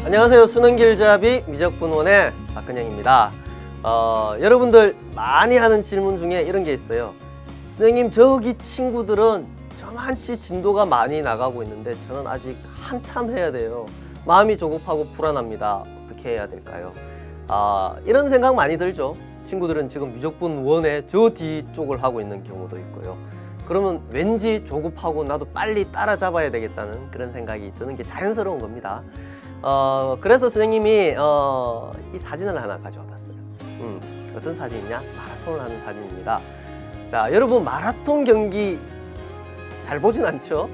안녕하세요. 수능길잡이 미적분원의 박근영입니다. 여러분들 많이 하는 질문 중에 이런 게 있어요. 선생님, 저기 친구들은 저만치 진도가 많이 나가고 있는데 저는 아직 한참 해야 돼요. 마음이 조급하고 불안합니다. 어떻게 해야 될까요? 이런 생각 많이 들죠. 친구들은 지금 미적분원의 저 뒤쪽을 하고 있는 경우도 있고요. 그러면 왠지 조급하고 나도 빨리 따라잡아야 되겠다는 그런 생각이 드는 게 자연스러운 겁니다. 그래서 선생님이 이 사진을 하나 가져와 봤어요. 어떤 사진이냐? 마라톤을 하는 사진입니다. 자, 여러분 마라톤 경기 잘 보진 않죠?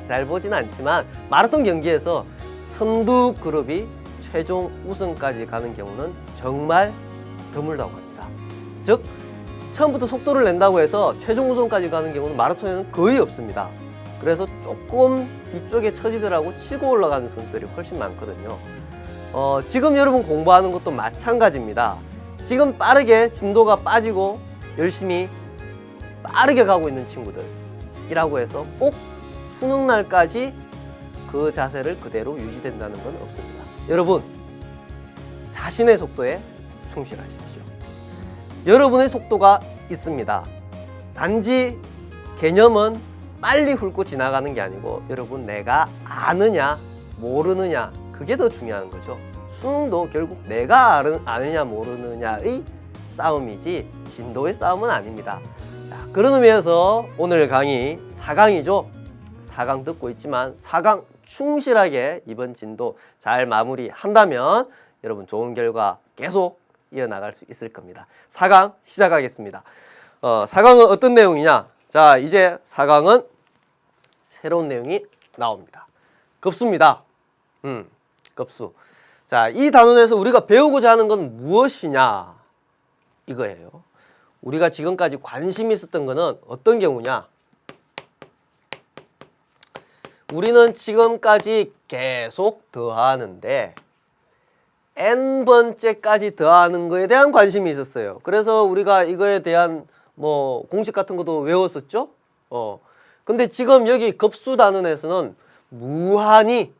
잘 보진 않지만 마라톤 경기에서 선두 그룹이 최종 우승까지 가는 경우는 정말 드물다고 합니다. 즉 처음부터 속도를 낸다고 해서 최종 우승까지 가는 경우는 마라톤에는 거의 없습니다. 그래서 조금 뒤쪽에 처지더라고 치고 올라가는 선수들이 훨씬 많거든요. 지금 여러분 공부하는 것도 마찬가지입니다. 지금 빠르게 진도가 빠지고 열심히 빠르게 가고 있는 친구들이라고 해서 꼭 수능날까지 그 자세를 그대로 유지된다는 건 없습니다. 여러분, 자신의 속도에 충실하십시오. 여러분의 속도가 있습니다. 단지 개념은 빨리 훑고 지나가는 게 아니고 여러분 내가 아느냐 모르느냐 그게 더 중요한 거죠. 수능도 결국 내가 아느냐 모르느냐의 싸움이지 진도의 싸움은 아닙니다. 자, 그런 의미에서 오늘 강의 4강이죠. 4강 듣고 있지만 4강 충실하게 이번 진도 잘 마무리한다면 여러분 좋은 결과 계속 이어나갈 수 있을 겁니다. 4강 시작하겠습니다. 4강은 어떤 내용이냐? 자, 이제 4강은 새로운 내용이 나옵니다. 급수입니다. 급수. 자, 이 단원에서 우리가 배우고자 하는 건 무엇이냐? 이거예요. 우리가 지금까지 관심이 있었던 거는 어떤 경우냐? 우리는 지금까지 계속 더하는데 n번째까지 더하는 거에 대한 관심이 있었어요. 그래서 우리가 이거에 대한 공식 같은 것도 외웠었죠? 근데 지금 여기 급수 단원에서는 무한히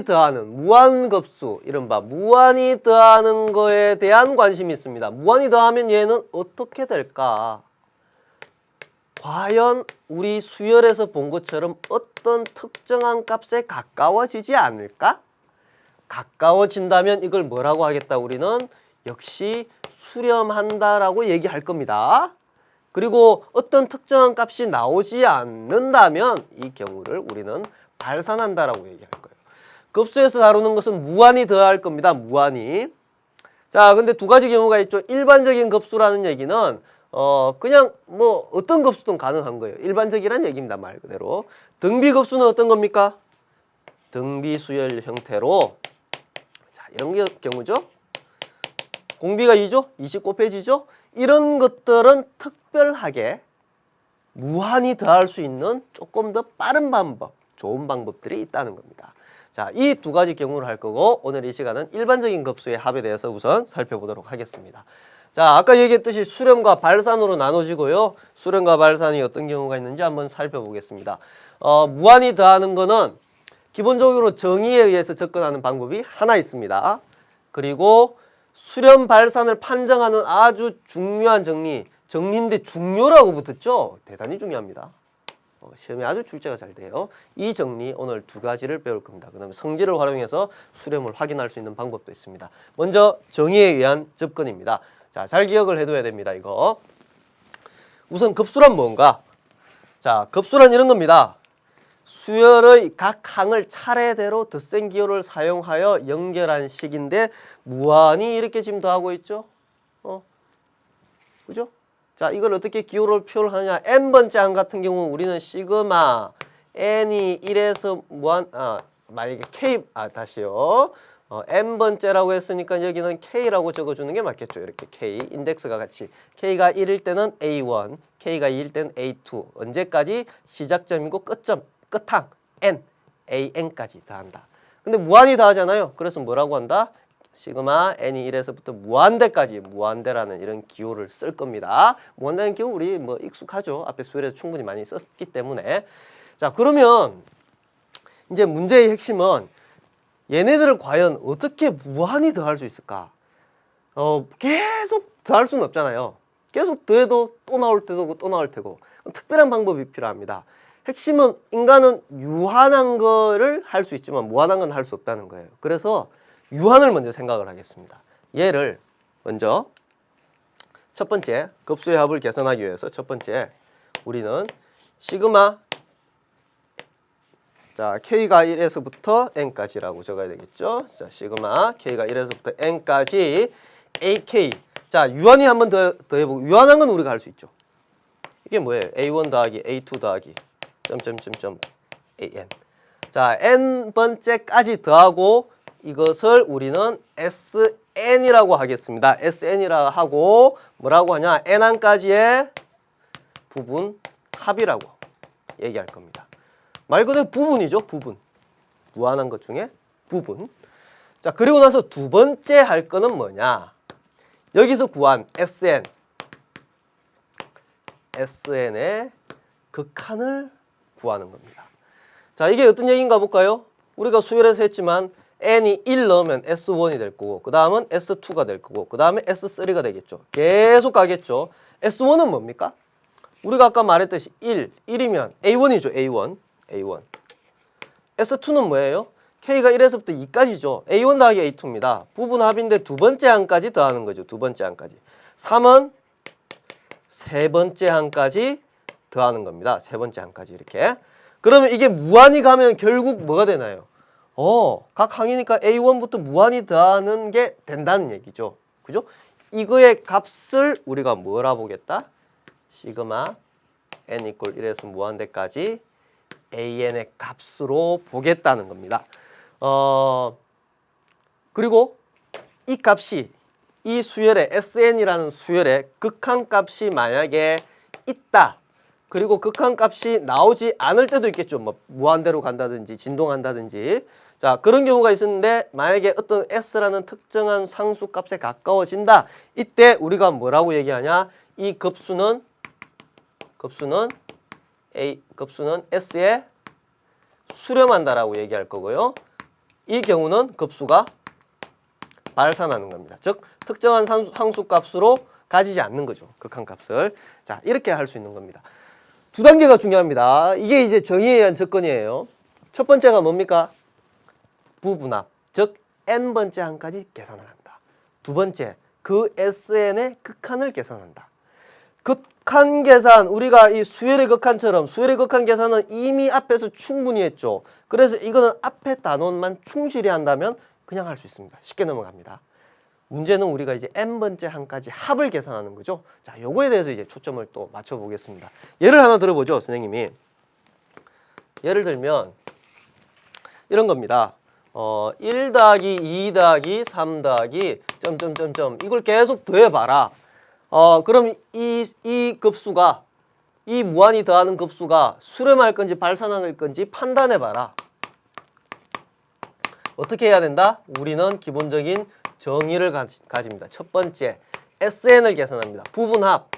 더하는 무한급수, 이른바 무한히 더하는 거에 대한 관심이 있습니다. 무한히 더하면 얘는 어떻게 될까? 과연 우리 수열에서 본 것처럼 어떤 특정한 값에 가까워지지 않을까? 가까워진다면 이걸 뭐라고 하겠다? 우리는 역시 수렴한다라고 얘기할 겁니다. 그리고 어떤 특정한 값이 나오지 않는다면 이 경우를 우리는 발산한다라고 얘기할 거예요. 급수에서 다루는 것은 무한히 더할 겁니다. 무한히. 자, 근데 두 가지 경우가 있죠. 일반적인 급수라는 얘기는 그냥 어떤 급수든 가능한 거예요. 일반적이란 얘기입니다. 말 그대로. 등비급수는 어떤 겁니까? 등비수열 형태로, 자, 이런 경우죠. 공비가 2죠? 20 곱해지죠? 이런 것들은 특별하게 무한히 더할 수 있는 조금 더 빠른 방법, 좋은 방법들이 있다는 겁니다. 자, 이 두 가지 경우를 할 거고 오늘 이 시간은 일반적인 급수의 합에 대해서 우선 살펴보도록 하겠습니다. 자, 아까 얘기했듯이 수렴과 발산으로 나눠지고요. 수렴과 발산이 어떤 경우가 있는지 한번 살펴보겠습니다. 무한히 더하는 거는 기본적으로 정의에 의해서 접근하는 방법이 하나 있습니다. 그리고 수렴 발산을 판정하는 아주 중요한 정리인데 중요라고 붙었죠? 대단히 중요합니다. 시험에 아주 출제가 잘 돼요. 이 정리 오늘 두 가지를 배울 겁니다. 그 다음에 성질을 활용해서 수렴을 확인할 수 있는 방법도 있습니다. 먼저 정의에 의한 접근입니다. 자, 잘 기억을 해둬야 됩니다. 이거 우선 급수란 뭔가? 자, 급수란 이런 겁니다. 수열의 각 항을 차례대로 덧셈 기호를 사용하여 연결한 식인데 무한히 이렇게 지금 더하고 있죠? 그죠? 자, 이걸 어떻게 기호를 표현하냐? n번째 항 같은 경우 우리는 시그마 n이 1에서 만약에 k 다시요. n번째라고 했으니까 여기는 k라고 적어주는 게 맞겠죠. 이렇게 k 인덱스가 같이 k가 1일 때는 a1, k가 2일 때는 a2. 언제까지? 시작점이고 끝항 n까지 더한다. 근데 무한히 더하잖아요. 그래서 뭐라고 한다? 시그마 n이 1에서부터 무한대까지 무한대라는 이런 기호를 쓸 겁니다. 무한대라는 기호 우리 익숙하죠. 앞에 수열에서 충분히 많이 썼기 때문에. 자, 그러면 이제 문제의 핵심은 얘네들을 과연 어떻게 무한히 더할 수 있을까? 계속 더할 수는 없잖아요. 계속 더해도 또 나올 때도 또 나올 테고 특별한 방법이 필요합니다. 핵심은 인간은 유한한 거를 할 수 있지만 무한한 건 할 수 없다는 거예요. 그래서 유한을 먼저 생각을 하겠습니다. 얘를 먼저 첫 번째 급수의 합을 계산하기 위해서 첫 번째 우리는 시그마 자 k가 1에서부터 n까지라고 적어야 되겠죠. 자 시그마 k가 1에서부터 n까지 ak 자 유한히 한번 더 해보고 유한한 건 우리가 할 수 있죠. 이게 뭐예요? a1 더하기 a2 더하기 점점점점 an 자 n번째까지 더하고 이것을 우리는 sn이라고 하겠습니다. sn이라고 하고 뭐라고 하냐 n항까지의 부분 합이라고 얘기할 겁니다. 말 그대로 부분이죠. 부분. 무한한 것 중에 부분. 자 그리고 나서 두 번째 할 거는 뭐냐 여기서 구한 sn의 극한을 구하는 겁니다. 자 이게 어떤 얘기인가 볼까요? 우리가 수열에서 했지만 n이 1 넣으면 s1이 될 거고 그 다음은 s2가 될 거고 그 다음에 s3가 되겠죠. 계속 가겠죠. s1은 뭡니까? 우리가 아까 말했듯이 1이면 a1이죠. a1 s2는 뭐예요? k가 1에서부터 2까지죠. a1 더하기 a2입니다. 부분합인데 두 번째 항까지 더하는 거죠. 두 번째 항까지 3은 세 번째 항까지 더하는 겁니다. 세 번째 항까지 이렇게 그러면 이게 무한히 가면 결국 뭐가 되나요? 각 항이니까 a1부터 무한히 더하는 게 된다는 얘기죠. 그죠? 이거의 값을 우리가 뭐라 보겠다? 시그마 n 이퀄 1에서 무한대까지 an의 값으로 보겠다는 겁니다. 그리고 이 값이 이 수열의 sn이라는 수열의 극한값이 만약에 있다. 그리고 극한값이 나오지 않을 때도 있겠죠. 뭐 무한대로 간다든지 진동한다든지 자 그런 경우가 있었는데 만약에 어떤 s라는 특정한 상수값에 가까워진다. 이때 우리가 뭐라고 얘기하냐? 이 급수는 s에 수렴한다라고 얘기할 거고요. 이 경우는 급수가 발산하는 겁니다. 즉 특정한 상수값으로 가지지 않는 거죠. 극한값을. 자 이렇게 할 수 있는 겁니다. 두 단계가 중요합니다. 이게 이제 정의에 의한 접근이에요. 첫 번째가 뭡니까? 부분합, 즉 n번째 항까지 계산을 한다. 두 번째, 그 sn의 극한을 계산한다. 극한 계산, 우리가 이 수열의 극한처럼 수열의 극한 계산은 이미 앞에서 충분히 했죠. 그래서 이거는 앞에 단원만 충실히 한다면 그냥 할 수 있습니다. 쉽게 넘어갑니다. 문제는 우리가 이제 n번째 항까지 합을 계산하는 거죠. 자, 요거에 대해서 이제 초점을 또 맞춰 보겠습니다. 예를 하나 들어보죠, 선생님이. 예를 들면 이런 겁니다. 1 더하기 2 더하기 3 더하기 점점점점 이걸 계속 더해봐라. 그럼 이 급수가 이 무한히 더하는 급수가 수렴할 건지 발산할 건지 판단해봐라. 어떻게 해야 된다? 우리는 기본적인 정의를 가집니다. 첫 번째, sn을 계산합니다. 부분합,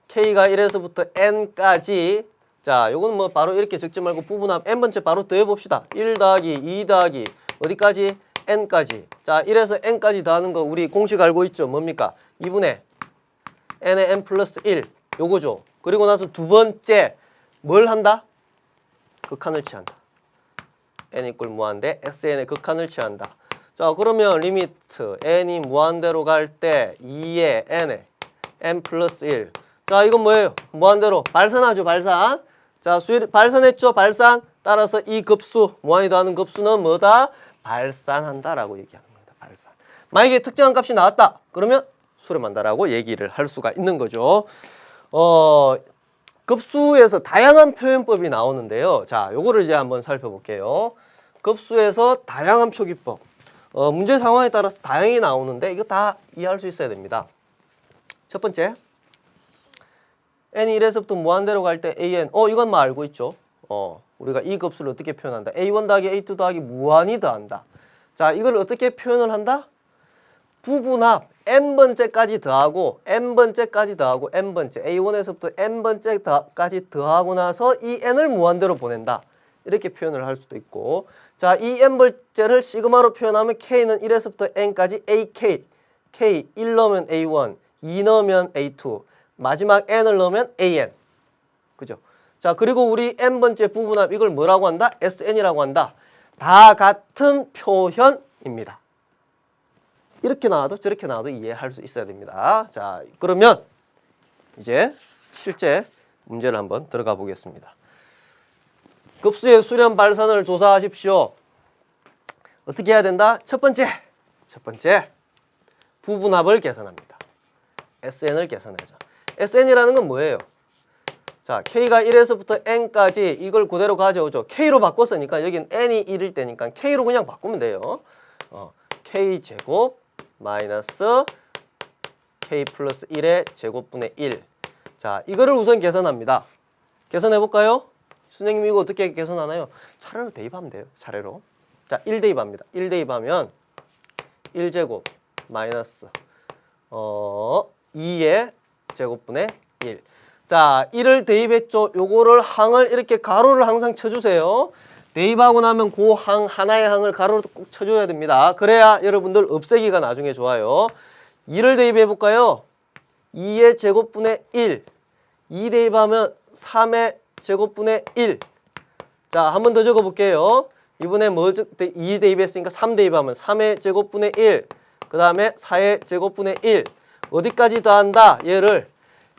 k가 1에서부터 n까지 자, 요거는 뭐 바로 이렇게 적지 말고 부분합 n번째 바로 더해봅시다. 1 더하기 2 더하기 어디까지? n까지. 자, 1에서 n까지 더하는 거 우리 공식 알고 있죠? 뭡니까? 2분의 n의 n 플러스 1 요거죠. 그리고 나서 두 번째 뭘 한다? 극한을 취한다. n 이꼴 무한대 sn의 극한을 취한다. 자 그러면 리미트 n이 무한대로 갈 때 2의 n에 n 플러스 1 자 이건 뭐예요? 무한대로 발산하죠. 발산. 자 발산했죠. 발산. 따라서 이 급수 무한히 더하는 급수는 뭐다? 발산한다라고 얘기하는 겁니다. 발산. 만약에 특정한 값이 나왔다. 그러면 수렴한다라고 얘기를 할 수가 있는 거죠. 급수에서 다양한 표현법이 나오는데요. 자, 요거를 이제 한번 살펴볼게요. 급수에서 다양한 표기법. 문제 상황에 따라서 다양히 나오는데 이거 다 이해할 수 있어야 됩니다. 첫 번째, n이 1에서부터 무한대로 갈 때 an. 이건 뭐 알고 있죠? 우리가 이 급수를 어떻게 표현한다? a1 더하기 a2 더하기 무한히 더한다. 자, 이걸 어떻게 표현을 한다? 부분합 n번째까지 더하고 n번째까지 더하고 n번째 a1에서부터 n번째까지 더하고 나서 이 n을 무한대로 보낸다. 이렇게 표현을 할 수도 있고, 자, 이 n번째를 시그마로 표현하면 k는 1에서부터 n까지 ak, k 1 넣으면 a1, 2 넣으면 a2, 마지막 n을 넣으면 an. 그죠? 자, 그리고 우리 n번째 부분합 이걸 뭐라고 한다? sn이라고 한다. 다 같은 표현입니다. 이렇게 나와도 저렇게 나와도 이해할 수 있어야 됩니다. 자, 그러면 이제 실제 문제를 한번 들어가 보겠습니다. 급수의 수렴 발산을 조사하십시오. 어떻게 해야 된다? 첫 번째 부분합을 계산합니다. SN을 계산하죠. SN이라는 건 뭐예요? 자, K가 1에서부터 N까지 이걸 그대로 가져오죠. K로 바꿨으니까 여긴 N이 1일 때니까 K로 그냥 바꾸면 돼요. K제곱 마이너스 K 플러스 1의 제곱분의 1. 자, 이거를 우선 계산합니다. 계산해 볼까요? 선생님 이거 어떻게 계산하나요? 차례로 대입하면 돼요. 차례로. 자, 1 대입합니다. 1 대입하면 1제곱 마이너스 2의 제곱분의 1. 자, 1을 대입했죠. 요거를 항을 이렇게 가로를 항상 쳐주세요. 대입하고 나면 그 항 하나의 항을 가로로 꼭 쳐줘야 됩니다. 그래야 여러분들 없애기가 나중에 좋아요. 2를 대입해 볼까요? 2의 제곱분의 1. 2 대입하면 3의 제곱분의 1. 자, 한 번 더 적어 볼게요. 이번에 2 대입했으니까 3 대입하면 3의 제곱분의 1. 그 다음에 4의 제곱분의 1. 어디까지 더한다? 얘를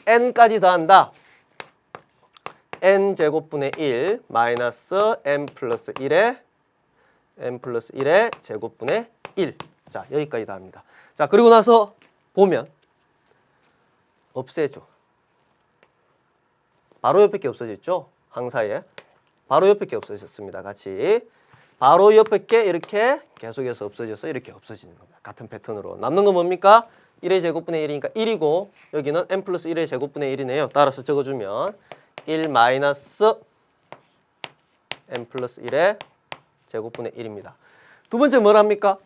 n까지 더한다. n 제곱분의 1 마이너스 n 플러스 1의 제곱분의 1. 자, 여기까지 더합니다. 자, 그리고 나서 보면 없애죠. 바로 옆에 게 없어졌죠? 항 사이에. 바로 옆에 게 없어졌습니다. 같이. 바로 옆에 게 이렇게 계속해서 없어져서 이렇게 없어지는 겁니다. 같은 패턴으로. 남는 건 뭡니까? 1의 제곱분의 1이니까 1이고 여기는 n 플러스 1의 제곱분의 1이네요. 따라서 적어주면 1 마이너스 n 플러스 1의 제곱분의 1입니다. 두 번째 뭘 합니까?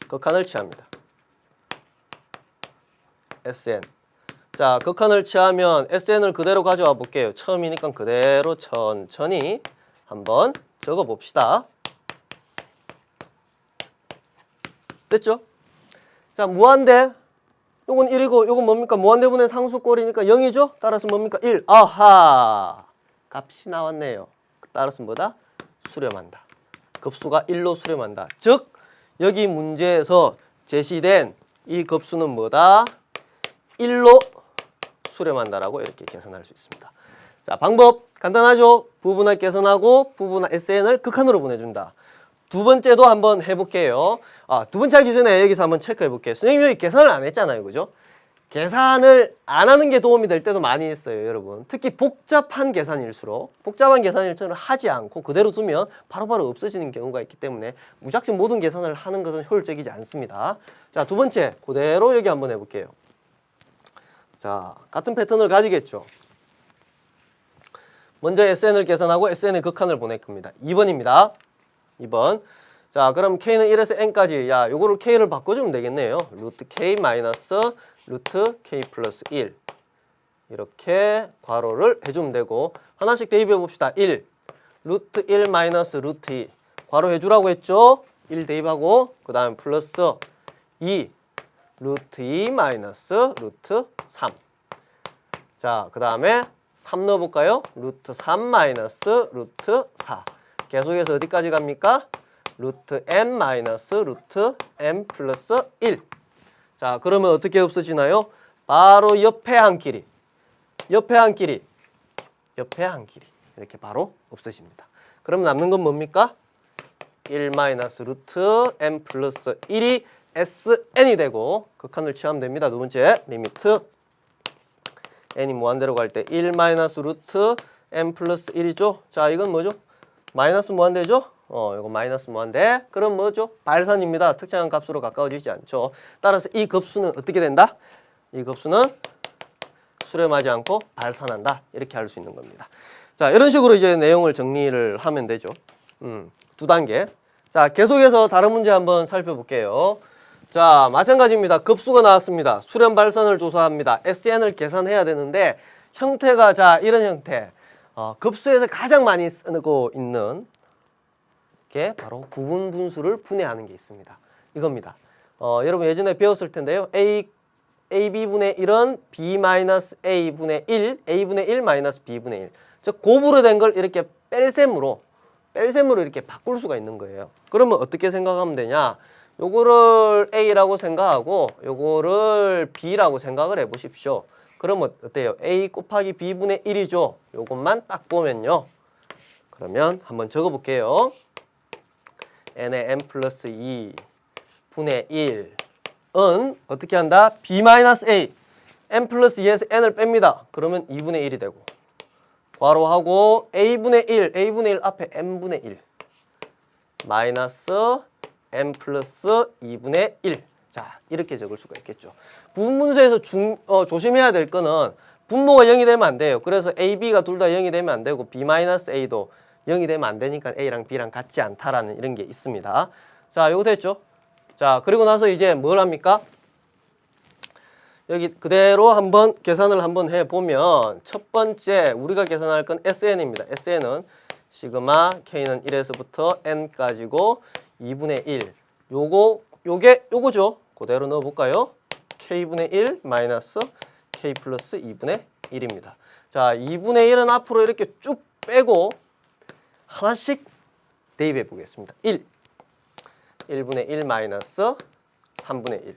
극한을 취합니다. SN. 자, 극한을 취하면 SN을 그대로 가져와 볼게요. 처음이니까 그대로 천천히 한번 적어 봅시다. 됐죠? 자, 무한대. 요건 1이고 요건 뭡니까? 무한대분의 상수꼴이니까 0이죠? 따라서 뭡니까? 1. 아하! 값이 나왔네요. 따라서 뭐다? 수렴한다. 급수가 1로 수렴한다. 즉, 여기 문제에서 제시된 이 급수는 뭐다? 1로 수렴한다라고 이렇게 계산할 수 있습니다. 자, 방법 간단하죠? 부분합 계산하고 부분합 SN을 극한으로 보내준다. 두 번째도 한번 해볼게요. 두 번째 하기 전에 여기서 한번 체크해 볼게요. 선생님이 여기 계산을 안 했잖아요. 그죠? 계산을 안 하는 게 도움이 될 때도 많이 있어요, 여러분. 특히 복잡한 계산일수록 복잡한 계산일처럼 하지 않고 그대로 두면 바로바로 없어지는 경우가 있기 때문에 무작정 모든 계산을 하는 것은 효율적이지 않습니다. 자, 두 번째 그대로 여기 한번 해볼게요. 자, 같은 패턴을 가지겠죠. 먼저 SN을 계산하고 SN의 극한을 보낼 겁니다. 2번입니다. 2번. 자, 그럼 K는 1에서 N까지. 야, 요거를 K를 바꿔주면 되겠네요. 루트 K 마이너스 루트 K 플러스 1. 이렇게 괄호를 해주면 되고, 하나씩 대입해 봅시다. 1. 루트 1 마이너스 루트 2. 괄호 해주라고 했죠? 1 대입하고, 그 다음 플러스 2. 루트 2 마이너스 루트 3. 자, 그 다음에 3 넣어볼까요? 루트 3 마이너스 루트 4. 계속해서 어디까지 갑니까? 루트 m 마이너스 루트 m 플러스 1. 자, 그러면 어떻게 없어지나요? 바로 옆에 한 길이 이렇게 바로 없어집니다. 그럼 남는 건 뭡니까? 1 마이너스 루트 m 플러스 1이 SN이 되고 극한을 취하면 됩니다. 두 번째 리미트 n이 무한대로 갈 때 1 마이너스 루트 m 플러스 1이죠. 자, 이건 뭐죠? 마이너스 무한대죠? 이거 마이너스 무한대. 그럼 뭐죠? 발산입니다. 특정한 값으로 가까워지지 않죠. 따라서 이 급수는 어떻게 된다? 이 급수는 수렴하지 않고 발산한다. 이렇게 할 수 있는 겁니다. 자, 이런 식으로 이제 내용을 정리를 하면 되죠. 두 단계. 자, 계속해서 다른 문제 한번 살펴볼게요. 자, 마찬가지입니다. 급수가 나왔습니다. 수렴 발산을 조사합니다. SN을 계산해야 되는데 형태가 자, 이런 형태. 급수에서 가장 많이 쓰고 있는 게 바로 부분 분수를 분해하는 게 있습니다. 이겁니다. 여러분 예전에 배웠을 텐데요. AB분의 1은 B-A분의 1, A분의 1 마이너스 B분의 1. 즉 곱으로 된 걸 이렇게 뺄셈으로 이렇게 바꿀 수가 있는 거예요. 그러면 어떻게 생각하면 되냐? 요거를 A라고 생각하고 요거를 B라고 생각을 해보십시오. 그러면 어때요? A 곱하기 B분의 1이죠. 요것만 딱 보면요. 그러면 한번 적어볼게요. n의 n 플러스 2 분의 1은 어떻게 한다? b 마이너스 a n 플러스 2에서 n을 뺍니다. 그러면 2분의 1이 되고 괄호하고 a분의 1 앞에 n분의 1 마이너스 n 플러스 2분의 1. 자, 이렇게 적을 수가 있겠죠. 부분분수에서 조심해야 될 거는 분모가 0이 되면 안 돼요. 그래서 a, b가 둘 다 0이 되면 안 되고 b 마이너스 a도 0이 되면 안 되니까 A랑 B랑 같지 않다라는 이런 게 있습니다. 자, 요거 됐죠? 자, 그리고 나서 이제 뭘 합니까? 여기 그대로 한번 계산을 한번 해보면 첫 번째 우리가 계산할 건 SN입니다. SN은 시그마 K는 1에서부터 N까지고 2분의 1. 요거죠? 그대로 넣어볼까요? K분의 1 마이너스 K 플러스 2분의 1입니다. 자, 2분의 1은 앞으로 이렇게 쭉 빼고 하나씩 대입해 보겠습니다. 1분의 1 마이너스 3분의 1.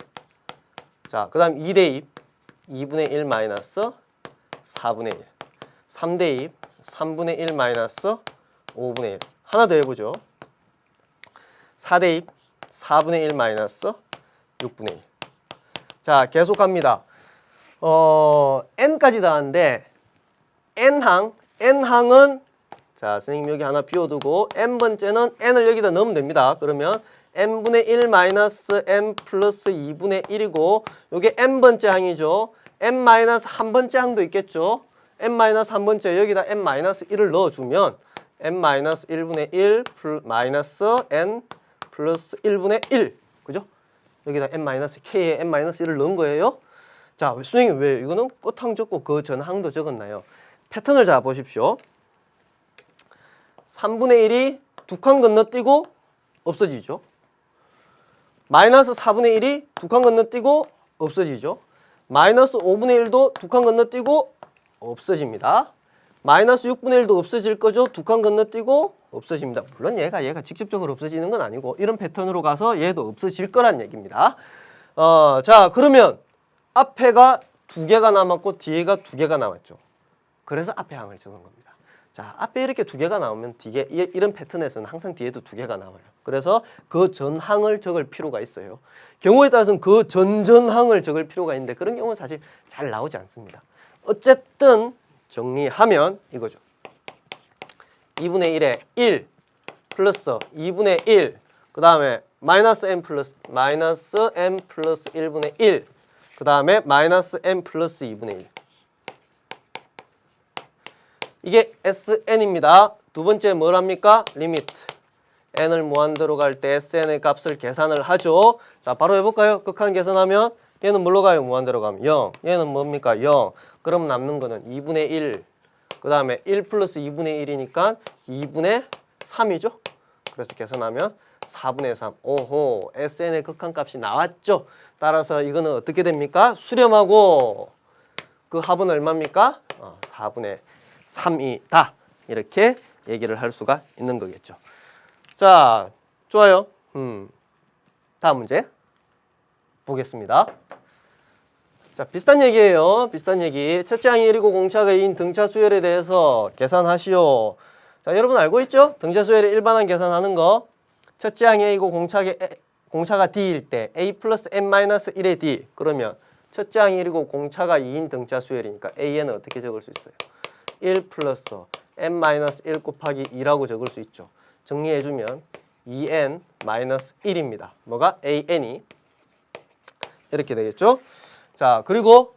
자, 그 다음 2대입 2분의 1 마이너스 4분의 1. 3대입 3분의 1 마이너스 5분의 1. 하나 더 해보죠. 4대입 4분의 1 마이너스 6분의 1. 자, 계속 갑니다. n까지 나왔는데 n항은 자, 선생님 여기 하나 비워두고 n번째는 n을 여기다 넣으면 됩니다. 그러면 n분의 1 마이너스 n 플러스 2분의 1이고 요게 n번째 항이죠. n 마이너스 한 번째 항도 있겠죠. n 마이너스 한 번째 여기다 n 마이너스 1을 넣어주면 n 마이너스 1분의 1 마이너스 n 플러스 1분의 1 그죠? 여기다 n 마이너스 k에 n 마이너스 1을 넣은 거예요. 자, 선생님 왜 이거는 끝항 적고 그 전항도 적었나요? 패턴을 잘 보십시오. 3분의 1이 두 칸 건너뛰고 없어지죠. 마이너스 4분의 1이 두 칸 건너뛰고 없어지죠. 마이너스 5분의 1도 두 칸 건너뛰고 없어집니다. 마이너스 6분의 1도 없어질 거죠. 두 칸 건너뛰고 없어집니다. 물론 얘가 직접적으로 없어지는 건 아니고 이런 패턴으로 가서 얘도 없어질 거란 얘기입니다. 자, 그러면 앞에가 두 개가 남았고 뒤에가 두 개가 남았죠. 그래서 앞에 항을 적은 겁니다. 자, 앞에 이렇게 두 개가 나오면 뒤에 이런 패턴에서는 항상 뒤에도 두 개가 나와요. 그래서 그 전항을 적을 필요가 있어요. 경우에 따라서는 그 전전항을 적을 필요가 있는데 그런 경우는 사실 잘 나오지 않습니다. 어쨌든 정리하면 이거죠. 2분의 1에 1 플러스 2분의 1 그 다음에 마이너스 n 플러스 1분의 1 그 다음에 마이너스 n 플러스 2분의 1 이게 SN입니다. 두 번째 뭘 합니까? 리미트. n을 무한대로 갈 때 SN의 값을 계산을 하죠. 자, 바로 해볼까요? 극한 계산하면 얘는 뭘로 가요? 무한대로 가면 0. 얘는 뭡니까? 0. 그럼 남는 거는 2분의 1. 그 다음에 1 플러스 2분의 1이니까 2분의 3이죠. 그래서 계산하면 4분의 3. 오호, SN의 극한 값이 나왔죠. 따라서 이거는 어떻게 됩니까? 수렴하고 그 합은 얼마입니까? 4분의 3이다. 이렇게 얘기를 할 수가 있는 거겠죠. 자, 좋아요. 다음 문제 보겠습니다. 자, 비슷한 얘기예요. 비슷한 얘기. 첫째 항이 1이고 공차가 2인 등차 수열에 대해서 계산하시오. 자, 여러분 알고 있죠? 등차 수열의 일반항 계산하는 거. 첫째 항이 A고 공차가 D일 때 A 플러스 n-1의 D. 그러면 첫째 항이 1이고 공차가 2인 등차 수열이니까 AN은 어떻게 적을 수 있어요? 1 플러스 n-1 곱하기 2라고 적을 수 있죠. 정리해주면 2n-1입니다. 뭐가? an이 이렇게 되겠죠. 자, 그리고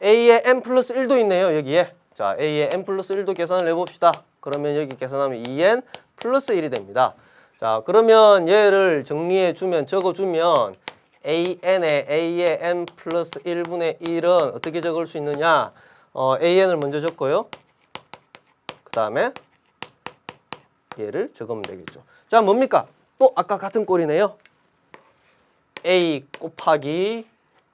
a의 n 플러스 1도 있네요. 여기에. 자, a의 n 플러스 1도 계산을 해봅시다. 그러면 여기 계산하면 2n 플러스 1이 됩니다. 자, 그러면 얘를 정리해주면 적어주면 a의 n 플러스 1분의 1은 어떻게 적을 수 있느냐? an을 먼저 적고요. 그 그 다음에 얘를 적으면 되겠죠. 자, 뭡니까? 또 아까 같은 꼴이네요. A 곱하기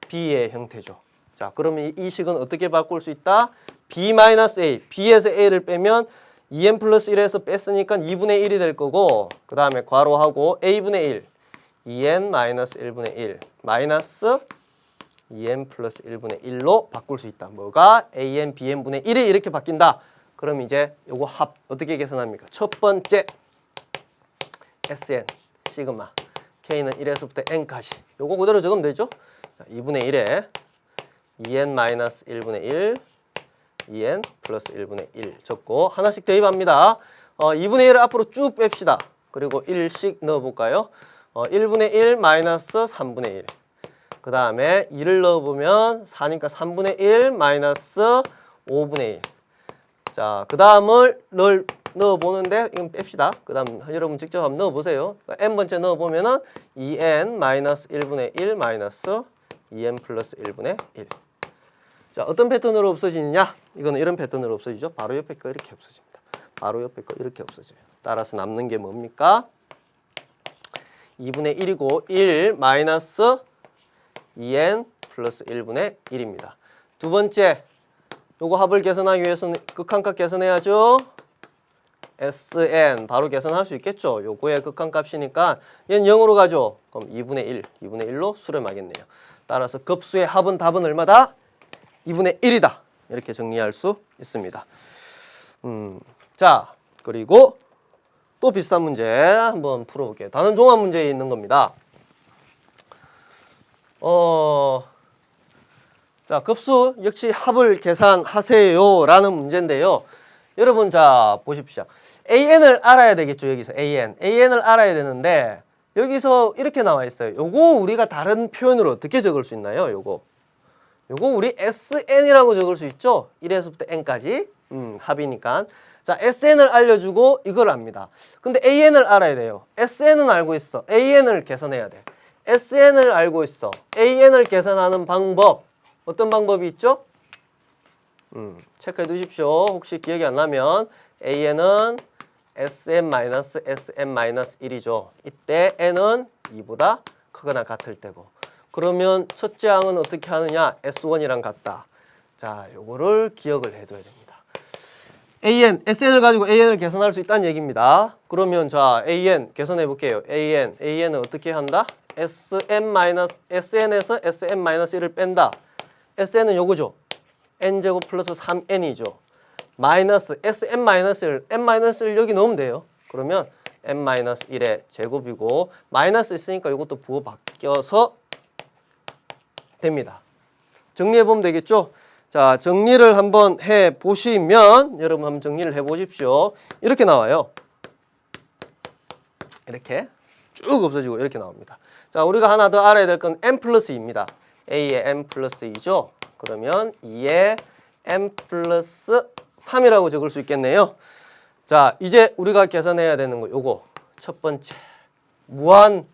B의 형태죠. 자, 그러면 이 식은 어떻게 바꿀 수 있다? B-A, B에서 A를 빼면 2n 플러스 1에서 뺐으니까 2분의 1이 될 거고, 그 다음에 괄호하고 A분의 1, 2n 마이너스 1분의 1 마이너스 2n 플러스 1분의 1로 바꿀 수 있다. 뭐가? AN, BN분의 1이 이렇게 바뀐다. 그럼 이제 요거 합 어떻게 계산합니까? 첫 번째 SN, 시그마 K는 1에서부터 N까지 요거 그대로 적으면 되죠. 자, 2분의 1에 2n 마이너스 1분의 1 2n 플러스 1분의 1 적고 하나씩 대입합니다. 2분의 1을 앞으로 쭉 뺍시다. 그리고 1씩 넣어볼까요? 1분의 1 마이너스 3분의 1 그 다음에 2를 넣어보면 4니까 3분의 1 마이너스 5분의 1 자, 그 다음을 넣어보는데 이건 뺍시다. 그 다음 여러분 직접 한번 넣어보세요. n번째 넣어보면은 2n 마이너스 1분의 1 마이너스 2n 플러스 1분의 1 자, 어떤 패턴으로 없어지느냐? 이거는 이런 패턴으로 없어지죠. 바로 옆에 거 이렇게 없어집니다. 바로 옆에 거 이렇게 없어져요. 따라서 남는 게 뭡니까? 2분의 1이고 1 마이너스 2n 플러스 1분의 1입니다. 두 번째, 요거 합을 계산하기 위해서는 극한값 계산해야죠. Sn 바로 계산할 수 있겠죠. 요거의 극한값이니까 얘는 0으로 가죠. 그럼 2분의 1로 수렴하겠네요. 따라서 급수의 합은 답은 얼마다? 2분의 1이다. 이렇게 정리할 수 있습니다. 자, 그리고 또 비슷한 문제 한번 풀어볼게요. 단원 종합 문제에 있는 겁니다. 자, 급수 역시 합을 계산하세요 라는 문제인데요. 여러분 자 보십시오. AN을 알아야 되겠죠. 여기서 AN을 알아야 되는데 여기서 이렇게 나와 있어요. 요거 우리가 다른 표현으로 어떻게 적을 수 있나요? 요거 우리 SN이라고 적을 수 있죠. 1에서부터 N까지 합이니까. 자, SN을 알려주고 이걸 압니다. 근데 AN을 알아야 돼요. SN은 알고 있어. AN을 계산해야 돼. SN을 알고 있어. AN을 계산하는 방법 어떤 방법이 있죠? 체크해 두십시오. 혹시 기억이 안 나면 AN은 SM-SM-1이죠. 이때 N은 2보다 크거나 같을 때고 그러면 첫째 항은 어떻게 하느냐? S1이랑 같다. 자, 요거를 기억을 해둬야 됩니다. SN을 가지고 AN을 계산할 수 있다는 얘기입니다. 그러면 자, AN 계산해 볼게요. AN은 어떻게 한다? SN에서 SM-1을 뺀다. SN은 요거죠. N제곱 플러스 3N이죠. 마이너스 SM-1, N-1을 여기 넣으면 돼요. 그러면 N-1의 제곱이고 마이너스 있으니까 이것도 부호 바뀌어서 됩니다. 정리해보면 되겠죠? 자, 정리를 한번 해보시면 여러분 한번 정리를 해보십시오. 이렇게 나와요. 이렇게 쭉 없어지고 이렇게 나옵니다. 자, 우리가 하나 더 알아야 될 건 n 플러스 2입니다. a의 n 플러스 2죠. 그러면 2의 n 플러스 3이라고 적을 수 있겠네요. 자, 이제 우리가 계산해야 되는 거 요거 첫 번째 무한히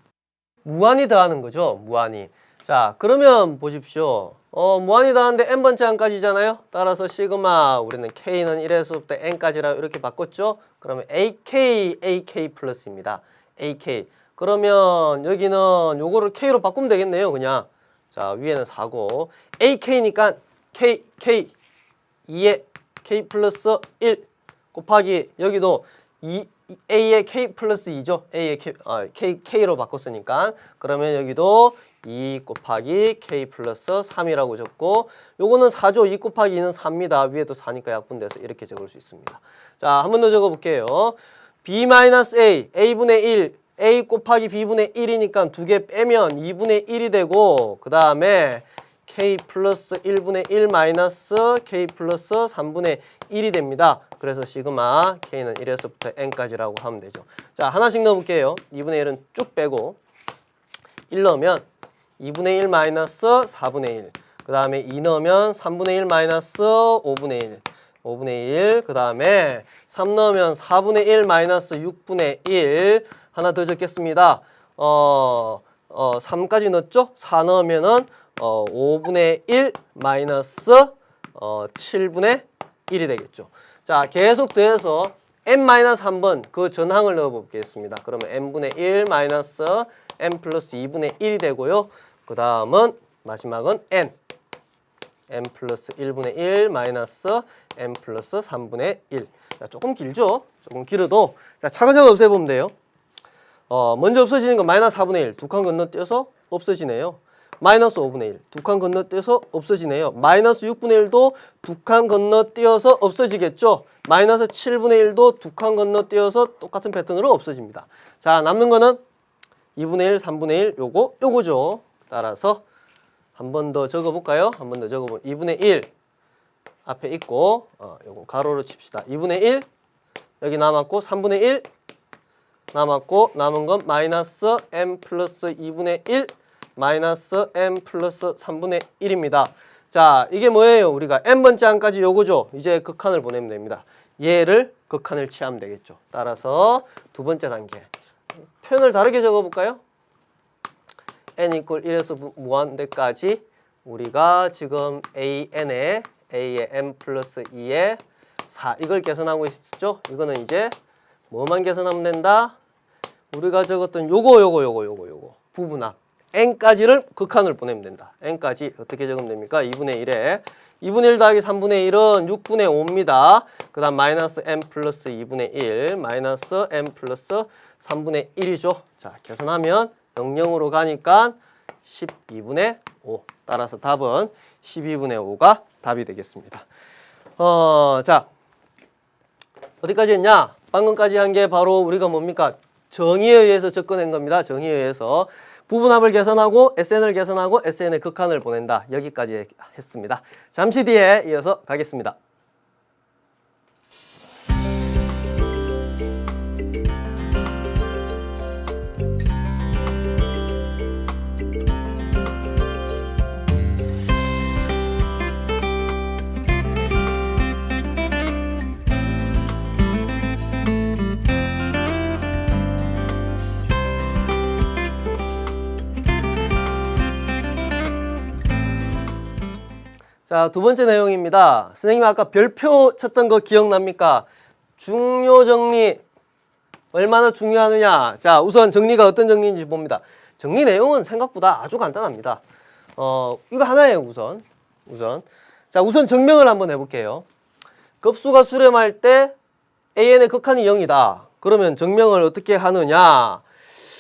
더하는 거죠. 무한히. 자, 그러면 보십시오. 무한히 더하는데 n번째 항까지잖아요. 따라서 시그마 우리는 k는 1에서부터 n까지라 이렇게 바꿨죠. 그러면 AK 플러스입니다. AK. 그러면 여기는 요거를 k로 바꾸면 되겠네요. 그냥. 자, 위에는 4고 AK니까 K 2에 K 플러스 1 곱하기 여기도 A의 K 플러스 2죠. A의 K로 바꿨으니까 그러면 여기도 2 곱하기 K 플러스 3이라고 적고 요거는 4죠. 2 곱하기 2는 4입니다. 위에도 4니까 약분돼서 이렇게 적을 수 있습니다. 자, 한 번 더 적어볼게요. B-A, A분의 1 A 곱하기 B분의 1이니까 두 개 빼면 2분의 1이 되고 그 다음에 K 플러스 1분의 1 마이너스 K 플러스 3분의 1이 됩니다. 그래서 시그마 K는 1에서부터 N까지라고 하면 되죠. 자, 하나씩 넣어볼게요. 2분의 1은 쭉 빼고 1 넣으면 2분의 1 마이너스 4분의 1 그 다음에 2 넣으면 3분의 1 마이너스 5분의 1 그 다음에 3 넣으면 4분의 1 마이너스 6분의 1 하나 더 적겠습니다. 3까지 넣었죠? 4 넣으면은 5분의 1 마이너스 7분의 1이 되겠죠. 자, 계속 더해서 n-1번 그 전항을 넣어 보겠습니다. 그러면 n분의 1 마이너스 n 플러스 2분의 1이 되고요. 그 다음은 마지막은 n 플러스 1분의 1 마이너스 n 플러스 3분의 1. 자, 조금 길죠? 조금 길어도 자, 차근차근 없애보면 돼요. 먼저 없어지는 건 마이너스 4분의 1 두 칸 건너뛰어서 없어지네요. 마이너스 5분의 1 두 칸 건너뛰어서 없어지네요. 마이너스 6분의 1도 두 칸 건너뛰어서 없어지겠죠. 마이너스 7분의 1도 두 칸 건너뛰어서 똑같은 패턴으로 없어집니다. 자, 남는 거는 2분의 1, 3분의 1 요거죠. 따라서 한 번 더 적어볼까요? 한 번 더 적어보면 2분의 1 앞에 있고 요거 가로로 칩시다. 2분의 1 여기 남았고 3분의 1 남았고 남은 건 마이너스 n 플러스 2분의 1 마이너스 n 플러스 3분의 1입니다. 자, 이게 뭐예요? 우리가 n번째 항까지 요거죠. 이제 극한을 보내면 됩니다. 얘를 극한을 취하면 되겠죠. 따라서 두 번째 단계 표현을 다르게 적어볼까요? n 이퀄 1에서 무한대까지 우리가 지금 a의 n 플러스 2의 4 이걸 계산하고 있었죠. 이거는 이제 뭐만 계산하면 된다? 우리가 적었던 요거 부분합 n까지를 극한을 보내면 된다. n까지 어떻게 적으면 됩니까? 2분의 1에 2분의 1 더하기 3분의 1은 6분의 5입니다. 그 다음 마이너스 n 플러스 2분의 1 마이너스 n 플러스 3분의 1이죠. 자, 계산하면 00으로 가니까 12분의 5. 따라서 답은 12분의 5가 답이 되겠습니다. 자, 어디까지 했냐? 방금까지 한 게 바로 우리가 뭡니까? 정의에 의해서 접근한 겁니다. 정의에 의해서 부분합을 계산하고 SN을 계산하고 SN의 극한을 보낸다. 여기까지 했습니다. 잠시 뒤에 이어서 가겠습니다. 자, 두 번째 내용입니다. 선생님 아까 별표 쳤던 거 기억납니까? 중요 정리 얼마나 중요하느냐. 자, 우선 정리가 어떤 정리인지 봅니다. 정리 내용은 생각보다 아주 간단합니다. 이거 하나예요. 우선. 자, 우선 증명을 한번 해볼게요. 급수가 수렴할 때 AN의 극한이 0이다. 그러면 증명을 어떻게 하느냐.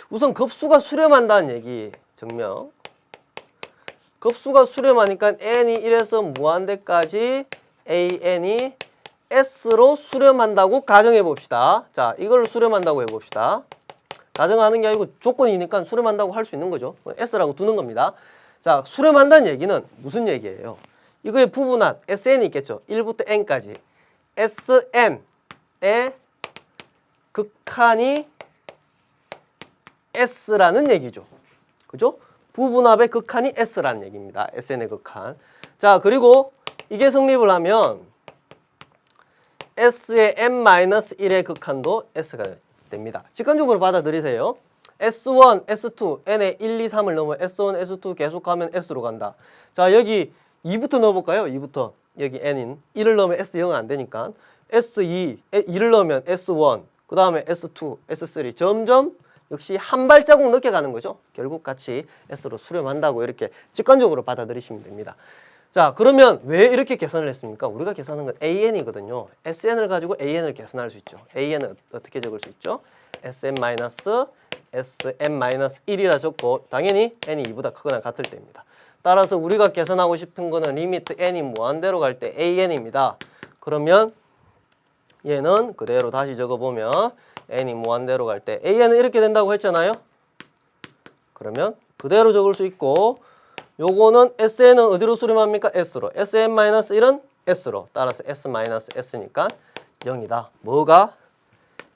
우선 급수가 수렴한다는 얘기 증명. 급수가 수렴하니까 n이 1에서 무한대까지 an이 s로 수렴한다고 가정해 봅시다. 자, 이걸 수렴한다고 해봅시다. 가정하는 게 아니고 조건이니까 수렴한다고 할 수 있는 거죠. s라고 두는 겁니다. 자, 수렴한다는 얘기는 무슨 얘기예요? 이거의 부분한 sn이 있겠죠. 1부터 n까지 sn의 극한이 s라는 얘기죠. 그죠? 부분합의 극한이 S라는 얘기입니다. SN의 극한. 자, 그리고 이게 성립을 하면 S의 n-1의 극한도 S가 됩니다. 직관적으로 받아들이세요. S1, S2, n의 1, 2, 3을 넘어 S1, S2 계속 가면 S로 간다. 자, 여기 2부터 넣어볼까요? 2부터. 여기 n인 1을 넣으면 S 0은 안 되니까 S2, 2를 넣으면 S1, 그 다음에 S2, S3 점점 역시 한 발자국 늦게 가는 거죠. 결국 같이 S로 수렴한다고 이렇게 직관적으로 받아들이시면 됩니다. 자, 그러면 왜 이렇게 계산을 했습니까? 우리가 계산한 건 AN이거든요. SN을 가지고 AN을 계산할 수 있죠. AN은 어떻게 적을 수 있죠? SM-1이라 적고 당연히 n이 2보다 크거나 같을 때입니다. 따라서 우리가 계산하고 싶은 거는 리미트 n이 무한대로 갈 때 AN입니다. 그러면 얘는 그대로 다시 적어보면 n이 무한대로 갈 때 AN은 이렇게 된다고 했잖아요. 그러면 그대로 적을 수 있고 요거는 SN은 어디로 수렴합니까? S로. SN-1은 S로. 따라서 S-S니까 0이다. 뭐가?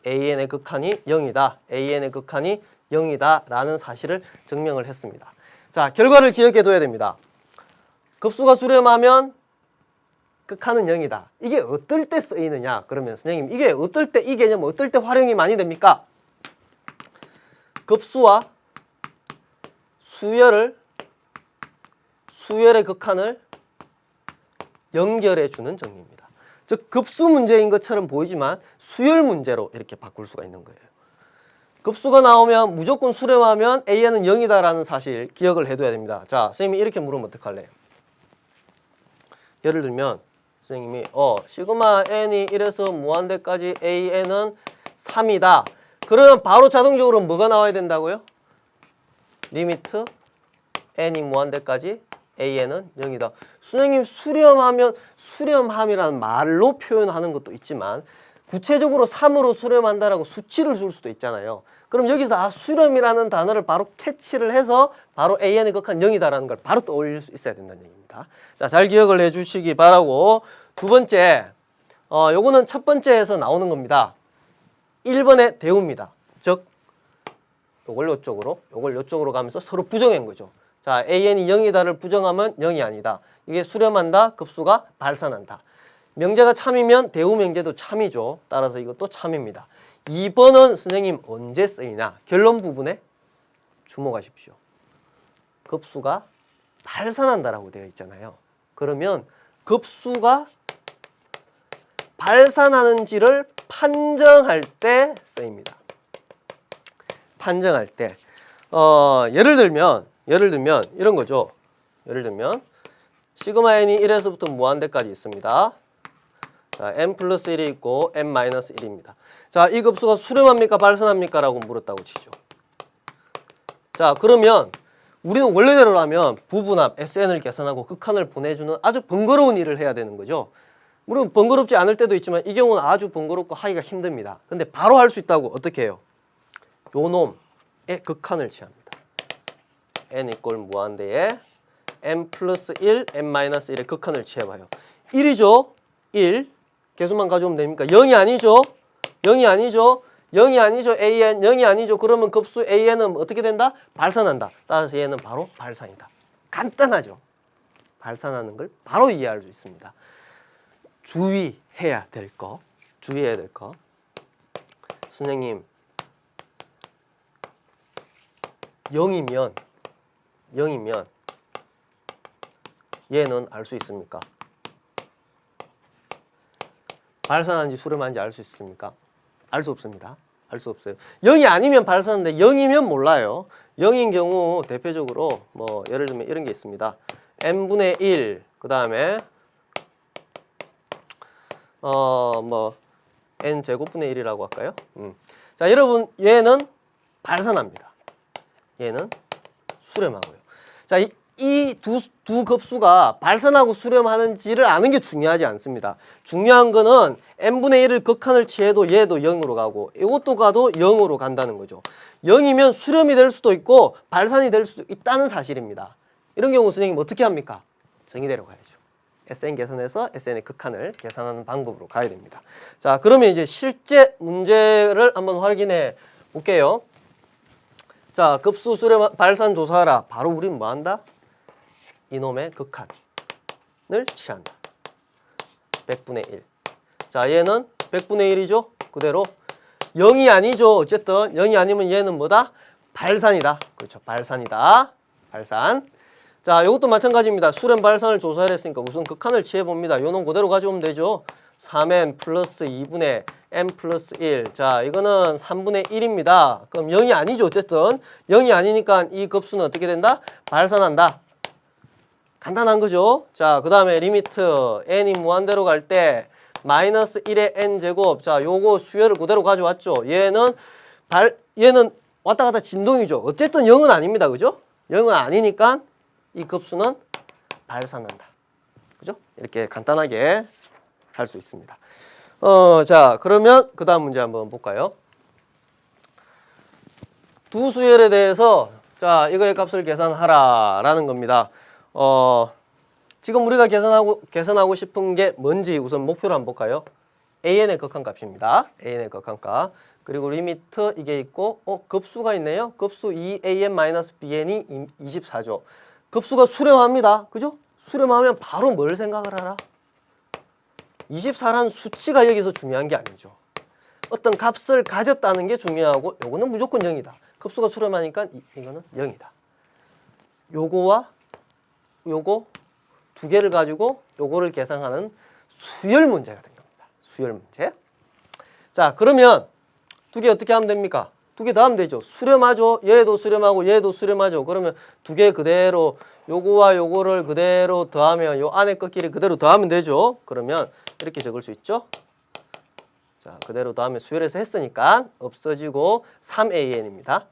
AN의 극한이 0이다. AN의 극한이 0이다. 라는 사실을 증명을 했습니다. 자, 결과를 기억해 둬야 됩니다. 급수가 수렴하면 극한은 0이다. 이게 어떨 때 쓰이느냐? 그러면 선생님 이게 어떨 때 이 개념 어떨 때 활용이 많이 됩니까? 급수와 수열의 극한을 연결해 주는 정리입니다. 즉 급수 문제인 것처럼 보이지만 수열 문제로 이렇게 바꿀 수가 있는 거예요. 급수가 나오면 무조건 수렴하면 AN은 0이다라는 사실 기억을 해둬야 됩니다. 자, 선생님이 이렇게 물으면 어떡할래요? 예를 들면 선생님이 시그마 n이 1에서 무한대까지 AN은 3이다. 그러면 바로 자동적으로 뭐가 나와야 된다고요? 리미트 n이 무한대까지 AN은 0이다. 선생님 수렴하면 수렴함이라는 말로 표현하는 것도 있지만 구체적으로 3으로 수렴한다라고 수치를 줄 수도 있잖아요. 그럼 여기서 수렴이라는 단어를 바로 캐치를 해서 바로 AN의 극한 0이다라는 걸 바로 떠올릴 수 있어야 된다는 얘기입니다. 자, 잘 기억을 해 주시기 바라고, 두 번째, 요거는 첫 번째에서 나오는 겁니다. 1번의 대우입니다. 즉 요걸 요쪽으로, 요걸 요쪽으로 가면서 서로 부정한 거죠. 자, AN이 0이다를 부정하면 0이 아니다. 이게 수렴한다, 급수가 발산한다. 명제가 참이면 대우 명제도 참이죠. 따라서 이것도 참입니다. 2번은 선생님 언제 쓰이냐? 결론 부분에 주목하십시오. 급수가 발산한다라고 되어 있잖아요. 그러면 급수가 발산하는지를 판정할 때 쓰입니다. 판정할 때. 예를 들면 이런 거죠. 예를 들면 시그마 n이 1에서부터 무한대까지 있습니다. 자, n 플러스 1이 있고 n 마이너스 1입니다. 자, 이 급수가 수렴합니까? 발산합니까? 라고 물었다고 치죠. 자, 그러면 우리는 원래대로라면 부분합 SN을 계산하고 극한을 보내주는 아주 번거로운 일을 해야 되는 거죠. 물론 번거롭지 않을 때도 있지만 이 경우는 아주 번거롭고 하기가 힘듭니다. 근데 바로 할 수 있다고 어떻게 해요? 요 놈의 극한을 취합니다. n 이꼴 무한대에 n 플러스 1, n 마이너스 1의 극한을 취해봐요. 1이죠? 1. 개수만 가져오면 됩니까? 0이 아니죠? 0이 아니죠? 0이 아니죠? AN 0이 아니죠? 그러면 급수 AN은 어떻게 된다? 발산한다. 따라서 얘는 바로 발산이다. 간단하죠? 발산하는 걸 바로 이해할 수 있습니다. 주의해야 될 거. 선생님 0이면 얘는 알 수 있습니까? 발산한지 수렴한지 알 수 있습니까? 알 수 없습니다. 알 수 없어요. 0이 아니면 발산하는데 0이면 몰라요. 0인 경우 대표적으로 뭐 예를 들면 이런 게 있습니다. n분의 1, 그 다음에 뭐 n 제곱분의 1이라고 할까요? 자, 여러분 얘는 발산합니다. 얘는 수렴하고요. 자, 이 두 급수가 발산하고 수렴하는지를 아는 게 중요하지 않습니다. 중요한 거는 n분의 1을 극한을 취해도 얘도 0으로 가고 이것도 가도 0으로 간다는 거죠. 0이면 수렴이 될 수도 있고 발산이 될 수도 있다는 사실입니다. 이런 경우 선생님 어떻게 합니까? 정의대로 가야죠. SN 계산해서 SN의 극한을 계산하는 방법으로 가야 됩니다. 자, 그러면 이제 실제 문제를 한번 확인해 볼게요. 자, 급수 수렴 발산 조사하라. 바로 우린 뭐 한다? 이놈의 극한을 취한다. 100분의 1. 자, 얘는 100분의 1이죠. 그대로 0이 아니죠. 어쨌든 0이 아니면 얘는 뭐다? 발산이다. 그렇죠. 발산이다. 발산. 자, 이것도 마찬가지입니다. 수렴 발산을 조사를 했으니까 우선 극한을 취해봅니다. 요놈 그대로 가져오면 되죠. 3n 플러스 2분의 n 플러스 1. 자, 이거는 3분의 1입니다. 그럼 0이 아니죠. 어쨌든 0이 아니니까 이 급수는 어떻게 된다? 발산한다. 간단한 거죠. 자, 그 다음에 리미트 n이 무한대로 갈 때 마이너스 1의 n제곱. 자, 요거 수열을 그대로 가져왔죠. 얘는 왔다 갔다 진동이죠. 어쨌든 0은 아닙니다. 그죠? 0은 아니니까 이 급수는 발산한다. 그죠? 이렇게 간단하게 할 수 있습니다. 자, 그러면 그 다음 문제 한번 볼까요? 두 수열에 대해서 자, 이거의 값을 계산하라 라는 겁니다. 지금 우리가 계산하고 싶은 게 뭔지 우선 목표를 한번 볼까요? AN의 극한값입니다. AN의 극한값. 그리고 리미트 이게 있고 급수가 있네요. 급수 2AN-BN이 24죠. 급수가 수렴합니다. 그죠? 수렴하면 바로 뭘 생각을 하라? 24라는 수치가 여기서 중요한 게 아니죠. 어떤 값을 가졌다는 게 중요하고 요거는 무조건 0이다. 급수가 수렴하니까 이거는 0이다. 요거와 요거 두 개를 가지고 요거를 계산하는 수열 문제가 된 겁니다. 수열 문제. 자, 그러면 두 개 어떻게 하면 됩니까? 두 개 더하면 되죠. 수렴하죠. 얘도 수렴하고 얘도 수렴하죠. 그러면 두 개 그대로 요거와 요거를 그대로 더하면 요 안에 것끼리 그대로 더하면 되죠. 그러면 이렇게 적을 수 있죠. 자, 그대로 더하면 수열해서 했으니까 없어지고 3AN입니다.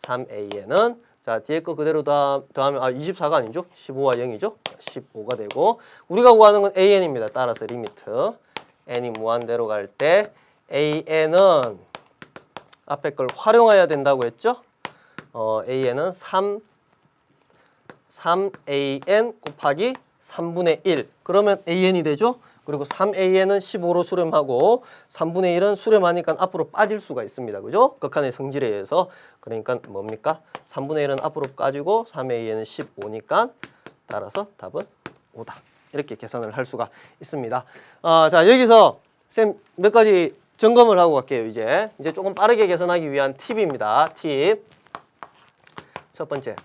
3AN은 자, 뒤에 거 그대로 더하면 24가 아니죠. 15와 0이죠. 15가 되고 우리가 구하는 건 AN입니다. 따라서 리미트 n이 무한대로 갈 때 AN은 앞에 걸 활용해야 된다고 했죠. AN은 3AN 곱하기 3분의 1 그러면 AN이 되죠. 그리고 3AN은 15로 수렴하고 3분의 1은 수렴하니까 앞으로 빠질 수가 있습니다. 그죠? 극한의 성질에 의해서. 그러니까 뭡니까? 3분의 1은 앞으로 빠지고 3AN은 15니까 따라서 답은 5다. 이렇게 계산을 할 수가 있습니다. 자, 여기서 쌤 몇 가지 점검을 하고 갈게요. 이제 조금 빠르게 계산하기 위한 팁입니다. 팁. 첫 번째.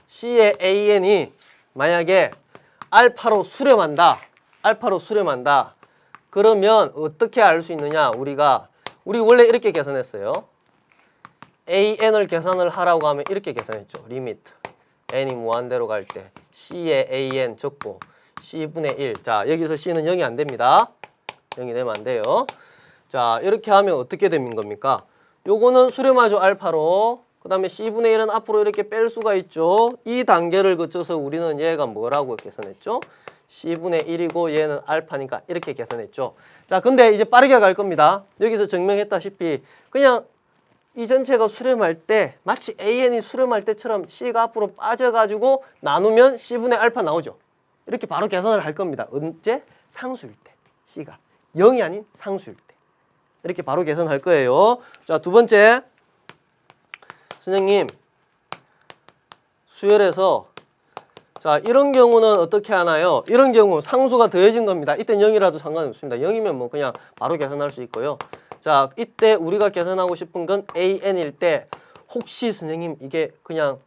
C의 AN이 만약에 알파로 수렴한다. 알파로 수렴한다. 그러면 어떻게 알 수 있느냐? 우리 원래 이렇게 계산했어요. AN을 계산을 하라고 하면 이렇게 계산했죠. 리미트 n이 무한대로 갈 때 C의 AN 적고 C분의 1. 자, 여기서 C는 0이 안 됩니다. 0이 되면 안 돼요. 자, 이렇게 하면 어떻게 되는 겁니까? 요거는 수렴하죠. 알파로. 그 다음에 C분의 1은 앞으로 이렇게 뺄 수가 있죠. 이 단계를 거쳐서 우리는 얘가 뭐라고 계산했죠? C분의 1이고 얘는 알파니까 이렇게 계산했죠. 자, 근데 이제 빠르게 갈 겁니다. 여기서 증명했다시피 그냥 이 전체가 수렴할 때 마치 AN이 수렴할 때처럼 C가 앞으로 빠져가지고 나누면 C분의 알파 나오죠. 이렇게 바로 계산을 할 겁니다. 언제? 상수일 때. C가 0이 아닌 상수일 때. 이렇게 바로 계산할 거예요. 자, 두 번째. 선생님, 수열에서 자, 이런 경우는 어떻게 하나요? 이런 경우 상수가 더해진 겁니다. 이때 0이라도 상관없습니다. 0이면 뭐 그냥 바로 계산할 수 있고요. 자, 이때 우리가 계산하고 싶은 건 AN일 때 혹시 선생님 이게 그냥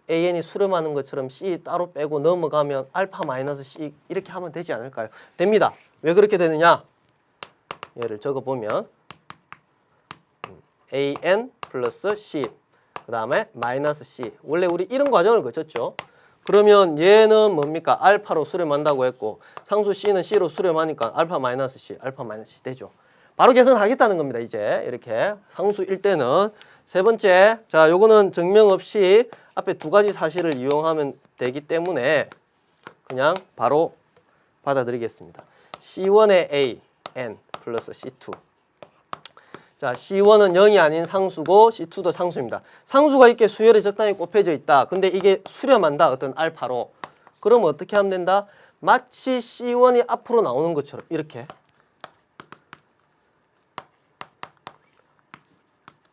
AN이 수렴하는 것처럼 C 따로 빼고 넘어가면 알파 마이너스 C 이렇게 하면 되지 않을까요? 됩니다. 왜 그렇게 되느냐? 얘를 적어보면 AN 플러스 C 그 다음에 마이너스 C. 원래 우리 이런 과정을 거쳤죠. 그러면 얘는 뭡니까? 알파로 수렴한다고 했고 상수 C는 C로 수렴하니까 알파 마이너스 C, 알파 마이너스 C 되죠. 바로 계산하겠다는 겁니다. 이제 이렇게 상수일 때는. 세 번째, 자, 요거는 증명 없이 앞에 두 가지 사실을 이용하면 되기 때문에 그냥 바로 받아들이겠습니다. C1의 AN 플러스 C2. 자, C1은 0이 아닌 상수고 C2도 상수입니다. 상수가 이렇게 수열에 적당히 곱해져 있다. 근데 이게 수렴한다. 어떤 알파로. 그럼 어떻게 하면 된다? 마치 C1이 앞으로 나오는 것처럼 이렇게.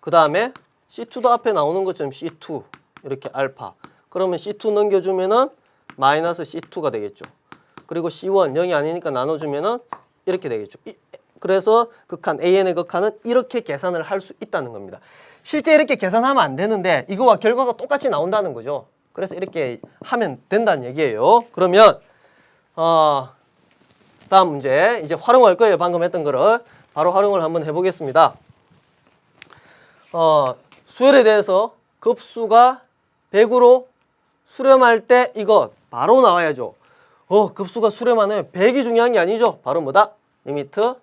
그 다음에 C2도 앞에 나오는 것처럼 C2 이렇게 알파. 그러면 C2 넘겨주면은 마이너스 C2가 되겠죠. 그리고 C1 0이 아니니까 나눠주면은 이렇게 되겠죠. 그래서 극한 AN의 극한은 이렇게 계산을 할 수 있다는 겁니다. 실제 이렇게 계산하면 안 되는데 이거와 결과가 똑같이 나온다는 거죠. 그래서 이렇게 하면 된다는 얘기예요. 그러면 다음 문제 이제 활용할 거예요. 방금 했던 거를 바로 활용을 한번 해보겠습니다. 수열에 대해서 급수가 100으로 수렴할 때 이거 바로 나와야죠. 급수가 수렴하는 100이 중요한 게 아니죠. 바로 뭐다? 리미트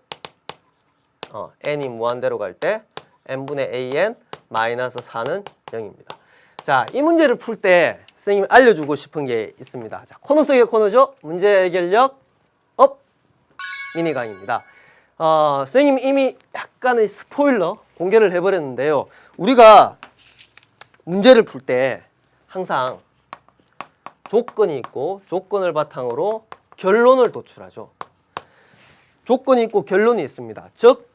n이 무한대로 갈 때 n분의 an 마이너스 4는 0입니다. 자, 이 문제를 풀 때 선생님이 알려주고 싶은 게 있습니다. 자, 코너 속의 코너죠. 문제 해결력 업 미니 강의입니다. 선생님이 이미 약간의 스포일러 공개를 해버렸는데요. 우리가 문제를 풀 때 항상 조건이 있고 조건을 바탕으로 결론을 도출하죠. 조건이 있고 결론이 있습니다. 즉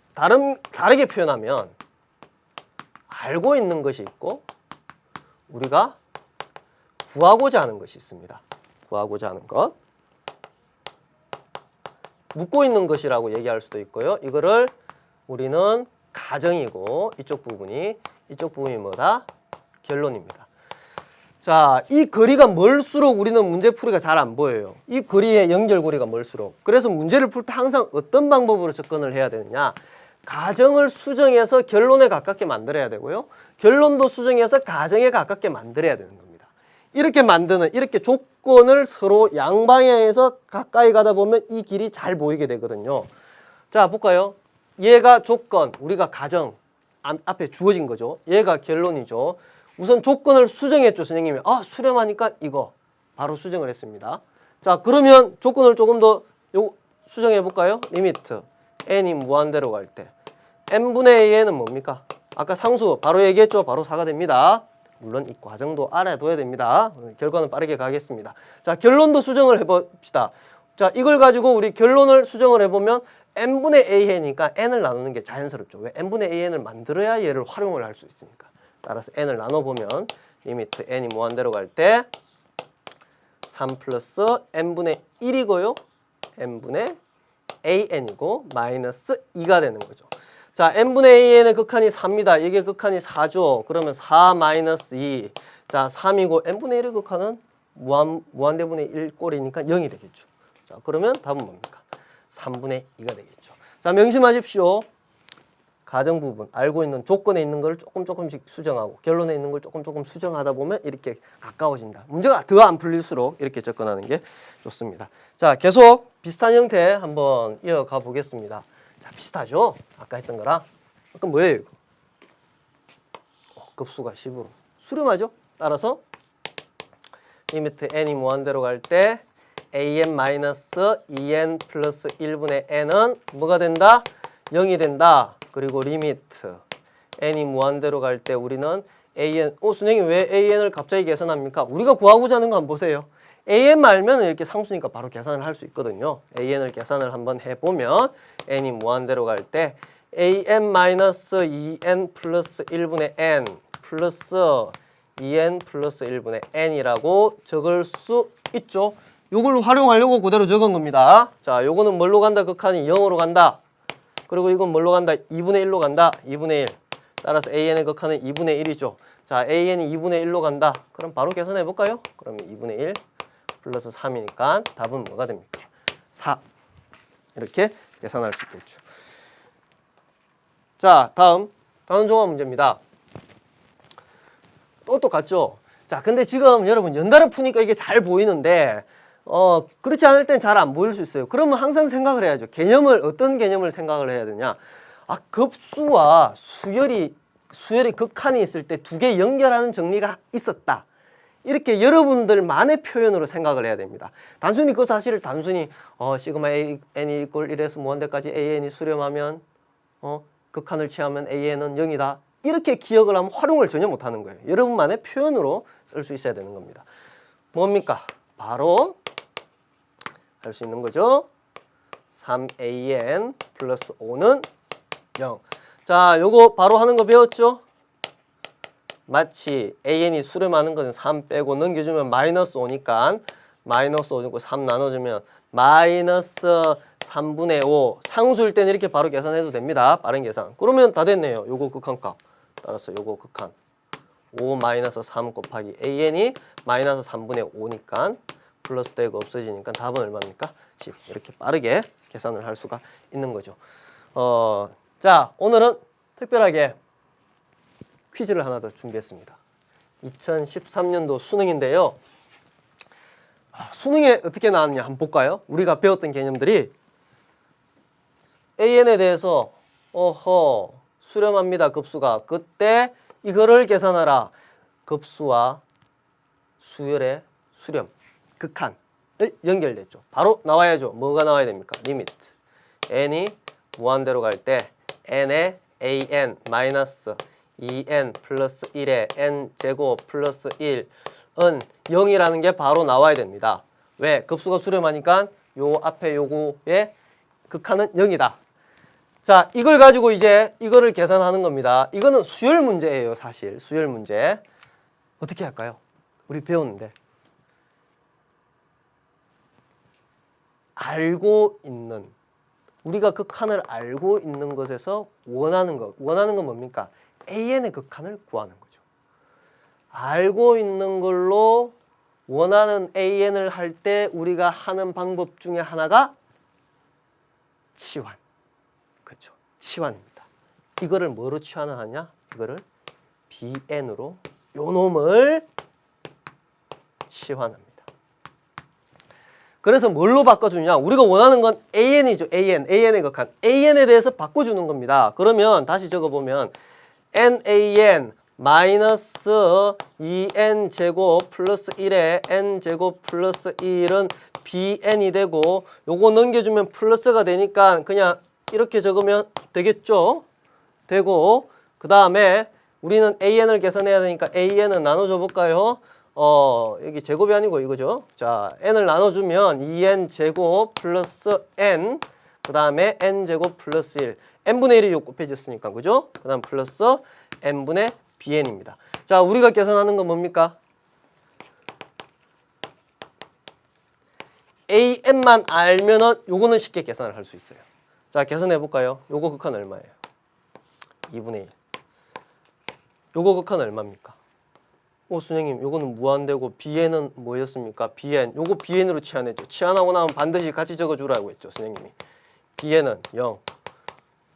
다르게 표현하면 알고 있는 것이 있고 우리가 구하고자 하는 것이 있습니다. 구하고자 하는 것. 묻고 있는 것이라고 얘기할 수도 있고요. 이거를 우리는 가정이고 이쪽 부분이 뭐다? 결론입니다. 자, 이 거리가 멀수록 우리는 문제풀이가 잘 안 보여요. 이 거리의 연결고리가 멀수록. 그래서 문제를 풀 때 항상 어떤 방법으로 접근을 해야 되느냐. 가정을 수정해서 결론에 가깝게 만들어야 되고요. 결론도 수정해서 가정에 가깝게 만들어야 되는 겁니다. 이렇게 만드는, 이렇게 조건을 서로 양방향에서 가까이 가다 보면 이 길이 잘 보이게 되거든요. 자, 볼까요? 얘가 조건, 우리가 가정, 앞에 주어진 거죠. 얘가 결론이죠. 우선 조건을 수정했죠, 선생님이. 아, 수렴하니까 이거 바로 수정을 했습니다. 자, 그러면 조건을 조금 더 수정해 볼까요? 리미트 n이 무한대로 갈 때 n분의 a는 뭡니까? 아까 상수 바로 얘기했죠. 바로 4가 됩니다. 물론 이 과정도 알아둬야 됩니다. 결과는 빠르게 가겠습니다. 자, 결론도 수정을 해봅시다. 자, 이걸 가지고 우리 결론을 수정을 해보면 n분의 a니까 n을 나누는 게 자연스럽죠. 왜? n분의 an을 만들어야 얘를 활용을 할 수 있으니까. 따라서 n을 나눠보면 리미트 n이 무한대로 갈 때 3 플러스 n분의 1이고요. n분의 an이고 마이너스 2가 되는 거죠. 자, n분의 an의 극한이 4입니다. 이게 극한이 4죠. 그러면 4 마이너스 2. 자, 3이고 n분의 1의 극한은 무한대분의 1 꼴이니까 0이 되겠죠. 자, 그러면 답은 뭡니까? 3분의 2가 되겠죠. 자, 명심하십시오. 가정 부분, 알고 있는 조건에 있는 걸 조금씩 수정하고 결론에 있는 걸 조금 수정하다 보면 이렇게 가까워진다. 문제가 더 안 풀릴수록 이렇게 접근하는 게 좋습니다. 자, 계속 비슷한 형태 한번 이어가 보겠습니다. 자, 비슷하죠? 아까 했던 거랑. 아까 뭐예요, 이거? 급수가 10으로. 수렴하죠? 따라서 리미트 n이 무한대로 갈 때 an-2n 플러스 1분의 n은 뭐가 된다? 0이 된다. 그리고 리미트 n이 무한대로 갈 때 우리는 an, 선생님 왜 an을 갑자기 계산합니까? 우리가 구하고자 하는 거 한번 보세요. an 알면 이렇게 상수니까 바로 계산을 할 수 있거든요. an을 계산을 한번 해보면 n이 무한대로 갈 때 an-2n 플러스 1분의 n 플러스 2n 플러스 1분의 n이라고 적을 수 있죠. 요걸 활용하려고 그대로 적은 겁니다. 자, 요거는 뭘로 간다? 극한이 0으로 간다. 그리고 이건 뭘로 간다? 2분의 1로 간다. 2분의 1. 따라서 an의 극한은 2분의 1이죠. 자, an이 2분의 1로 간다. 그럼 바로 계산해 볼까요? 그러면 2분의 1 플러스 3이니까 답은 뭐가 됩니까? 4. 이렇게 계산할 수 있겠죠. 자, 다음 종합 문제입니다. 또 똑같죠? 자, 근데 지금 여러분 연달아 푸니까 이게 잘 보이는데 그렇지 않을 땐 잘 안 보일 수 있어요. 그러면 항상 생각을 해야죠. 어떤 개념을 생각을 해야 되냐? 아, 급수와 수열이 극한이 있을 때 두 개 연결하는 정리가 있었다. 이렇게 여러분들만의 표현으로 생각을 해야 됩니다. 단순히 그 사실을 시그마 n이 이꼴 1에서 무한대까지 an이 수렴하면 극한을 취하면 an은 0이다. 이렇게 기억을 하면 활용을 전혀 못하는 거예요. 여러분만의 표현으로 쓸 수 있어야 되는 겁니다. 뭡니까? 바로 할 수 있는 거죠. 3an 플러스 5는 0. 자, 요거 바로 하는 거 배웠죠? 마치 an이 수렴하는 것은 3 빼고 넘겨주면 마이너스 5니까 마이너스 5고 3 나눠주면 마이너스 3분의 5. 상수일 때는 이렇게 바로 계산해도 됩니다. 빠른 계산. 그러면 다 됐네요. 요거 극한값. 따라서 요거 극한 5 마이너스 3 곱하기 an이 마이너스 3분의 5니까 플러스 되고 없어지니까 답은 얼마입니까? 10. 이렇게 빠르게 계산을 할 수가 있는 거죠. 자, 오늘은 특별하게 퀴즈를 하나 더 준비했습니다. 2013년도 수능인데요. 수능에 어떻게 나왔냐 한번 볼까요? 우리가 배웠던 개념들이 an에 대해서 수렴합니다. 급수가. 그때 이거를 계산하라. 급수와 수열의 수렴, 극한을 연결됐죠. 바로 나와야죠. 뭐가 나와야 됩니까? 리미트. n이 무한대로 갈 때 n의 an 마이너스 2n 플러스 1의 n 제곱 플러스 1은 0이라는 게 바로 나와야 됩니다. 왜? 급수가 수렴하니까 요 앞에 요거의 극한은 0이다. 자, 이걸 가지고 이제 이거를 계산하는 겁니다. 이거는 수열 문제예요, 사실. 수열 문제. 어떻게 할까요? 우리 배웠는데. 우리가 극한을 알고 있는 것에서 원하는 건 뭡니까? an의 극한을 구하는 거죠. 알고 있는 걸로 원하는 AN을 할 때 우리가 하는 방법 중에 하나가 치환. 그렇죠. 치환입니다. 이거를 뭐로 치환하냐? 이거를 BN으로 요 놈을 치환합니다. 그래서 뭘로 바꿔주냐? 우리가 원하는 건 AN이죠. AN의 극한. AN에 대해서 바꿔주는 겁니다. 그러면 다시 적어보면 NAN 마이너스 2n 제곱 플러스 1에 n 제곱 플러스 1은 bn이 되고 요거 넘겨주면 플러스가 되니까 그냥 이렇게 적으면 되겠죠. 되고 그 다음에 우리는 an을 계산해야 되니까 an은 나눠줘 볼까요? 여기 제곱이 아니고 이거죠. 자, n을 나눠주면 2n 제곱 플러스 n 그 다음에 n 제곱 플러스 1 n분의 1이 요 곱해졌으니까 그죠? 그 다음 플러스 n분의 bn입니다. 자, 우리가 계산하는 건 뭡니까? an만 알면은 요거는 쉽게 계산을 할 수 있어요. 자, 계산해 볼까요? 요거 극한 얼마예요? 2분의 1. 요거 극한 얼마입니까? 선생님, 요거는 무한대고 bn은 뭐였습니까? bn. 요거 bn으로 치환했죠. 치환하고 나면 반드시 같이 적어주라고 했죠, 선생님이. bn은 0.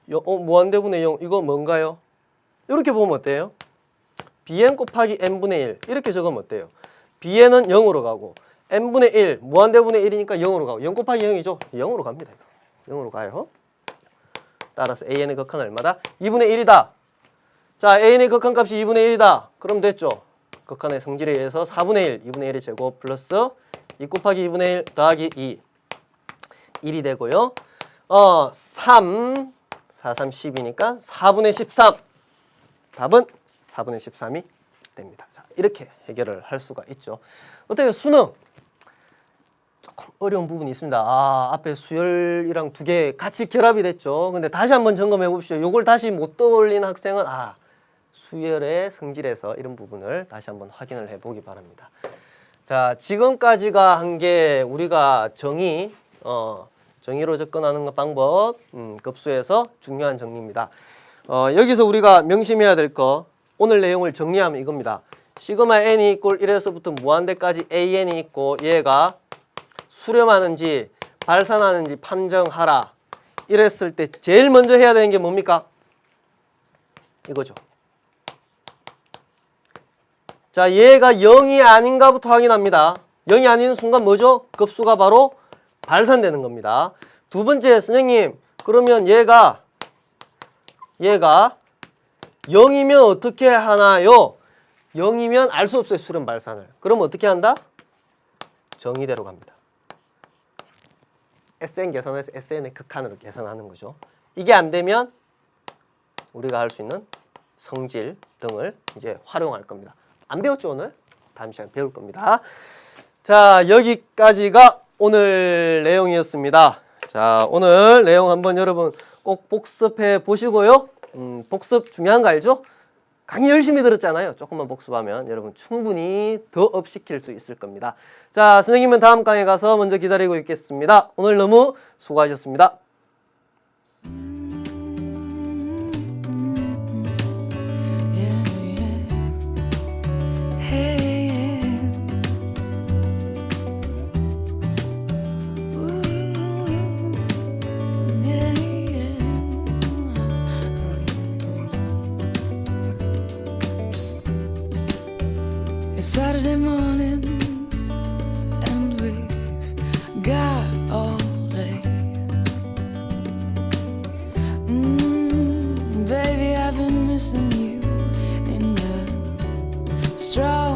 무한대분의 0. 이거 뭔가요? 이렇게 보면 어때요? bn 곱하기 n분의 1 이렇게 적으면 어때요? bn은 0으로 가고 n분의 1 무한대분의 1이니까 0으로 가고 0 곱하기 0이죠? 0으로 갑니다. 0으로 가요. 따라서 an의 극한은 얼마다? 2분의 1이다. 자, an의 극한 값이 2분의 1이다. 그럼 됐죠? 극한의 성질에 의해서 4분의 1, 2분의 1의 제곱 플러스 2 곱하기 2분의 1 더하기 2 1이 되고요. 3 4, 3, 10이니까 4분의 13 답은 4분의 13이 됩니다. 자, 이렇게 해결을 할 수가 있죠. 어때요? 수능 조금 어려운 부분이 있습니다. 앞에 수열이랑 두 개 같이 결합이 됐죠. 근데 다시 한번 점검해 봅시다. 요걸 다시 못 떠올린 학생은 수열의 성질에서 이런 부분을 다시 한번 확인을 해 보기 바랍니다. 자, 지금까지가 한 게 우리가 정의로 접근하는 방법, 급수에서 중요한 정리입니다. 여기서 우리가 명심해야 될 거, 오늘 내용을 정리하면 이겁니다. 시그마 n이 이꼴 1에서부터 무한대까지 an이 있고 얘가 수렴하는지 발산하는지 판정하라. 이랬을 때 제일 먼저 해야 되는 게 뭡니까? 이거죠. 자, 얘가 0이 아닌가부터 확인합니다. 0이 아닌 순간 뭐죠? 급수가 바로 발산되는 겁니다. 두 번째, 선생님, 그러면 얘가 0이면 어떻게 하나요? 0이면 알 수 없어요, 수렴 발산을. 그럼 어떻게 한다? 정의대로 갑니다. SN 계산해서 SN의 극한으로 계산하는 거죠. 이게 안 되면 우리가 할 수 있는 성질 등을 이제 활용할 겁니다. 안 배웠죠, 오늘? 다음 시간에 배울 겁니다. 자, 여기까지가 오늘 내용이었습니다. 자, 오늘 내용 한번 여러분 꼭 복습해 보시고요. 복습 중요한 거 알죠? 강의 열심히 들었잖아요. 조금만 복습하면 여러분 충분히 더 업시킬 수 있을 겁니다. 자, 선생님은 다음 강에 가서 먼저 기다리고 있겠습니다. 오늘 너무 수고하셨습니다. It's Saturday morning and we've got all day. Baby, I've been missing you in the straw.